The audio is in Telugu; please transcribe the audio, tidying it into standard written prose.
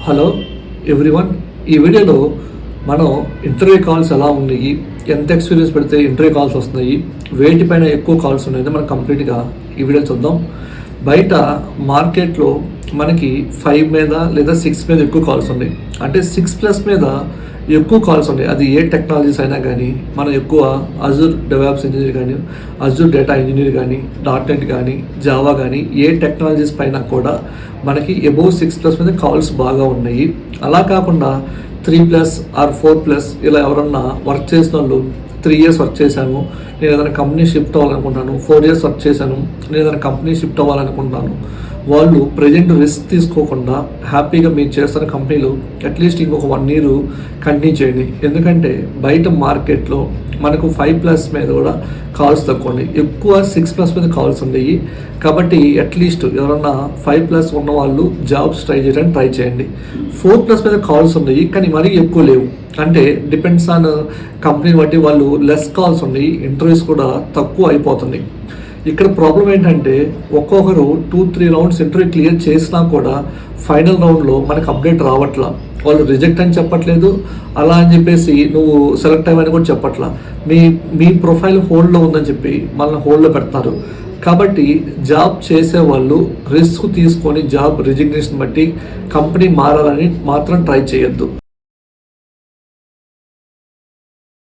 హలో ఎవ్రీవన్, ఈ వీడియోలో మనం ఇంటర్వ్యూ కాల్స్ ఎలా ఉన్నాయి, ఎంత ఎక్స్పీరియన్స్ పెడితే ఇంటర్వ్యూ కాల్స్ వస్తున్నాయి, వేటిపైన ఎక్కువ కాల్స్ ఉన్నాయి మనం కంప్లీట్గా ఈ వీడియో చూద్దాం. బయట మార్కెట్లో మనకి 5 మీద లేదా 6 మీద ఎక్కువ కాల్స్ ఉన్నాయి. అంటే 6+ మీద ఎక్కువ కాల్స్ ఉన్నాయి. అది ఏ టెక్నాలజీస్ అయినా కానీ, మనం ఎక్కువ అజూర్ డెవలప్స్ ఇంజనీర్ కానీ, అజూర్ డేటా ఇంజనీర్ కానీ, .NET కానీ, జావా కానీ, ఏ టెక్నాలజీస్ పైన కూడా మనకి అబోవ్ 6+ మీద కాల్స్ బాగా ఉన్నాయి. అలా కాకుండా 3+ ఆర్ 4+ ఇలా ఎవరన్నా వర్క్ చేసిన వాళ్ళు 3 years వర్క్ చేశాను, నేను ఏదైనా కంపెనీ షిఫ్ట్ అవ్వాలనుకుంటున్నాను, 4 years వర్క్ చేశాను, నేను ఏదైనా కంపెనీ షిఫ్ట్ అవ్వాలనుకుంటున్నాను, వాళ్ళు ప్రజెంట్ రిస్క్ తీసుకోకుండా హ్యాపీగా మీరు చేస్తున్న కంపెనీలు అట్లీస్ట్ ఇంకొక 1 year కంటిన్యూ చేయండి. ఎందుకంటే బయట మార్కెట్లో మనకు 5+ మీద కూడా కాల్స్ తక్కువ ఉన్నాయి, ఎక్కువ 6+ మీద కాల్స్ ఉన్నాయి. కాబట్టి అట్లీస్ట్ ఎవరన్నా 5+ ఉన్న వాళ్ళు జాబ్స్ ట్రై చేయడానికి ట్రై చేయండి. 4+ మీద కాల్స్ ఉన్నాయి కానీ మరీ ఎక్కువ లేవు. అంటే డిపెండ్స్ ఆన్ కంపెనీ బట్టి వాళ్ళు లెస్ కాల్స్ ఉన్నాయి, ఇంటర్వ్యూస్ కూడా తక్కువ అయిపోతున్నాయి. ఇక్కడ ప్రాబ్లం ఏంటంటే ఒక్కొక్కరు 2-3 రౌండ్స్ ఇంటర్వ్యూ క్లియర్ చేసినా కూడా ఫైనల్ రౌండ్లో మనకు అప్డేట్ రావట్లా. వాళ్ళు రిజెక్ట్ అని చెప్పట్లేదు, అలా అని చెప్పేసి నువ్వు సెలెక్ట్ అయ్యని కూడా చెప్పట్లా. మీ ప్రొఫైల్ హోల్డ్లో ఉందని చెప్పి మళ్ళీ హోల్డ్లో పెడతారు. కాబట్టి జాబ్ చేసే వాళ్ళు రిస్క్ తీసుకొని జాబ్ రిజిగ్నేషన్ బట్టి కంపెనీ మారాలని మాత్రం ట్రై చేయొద్దు.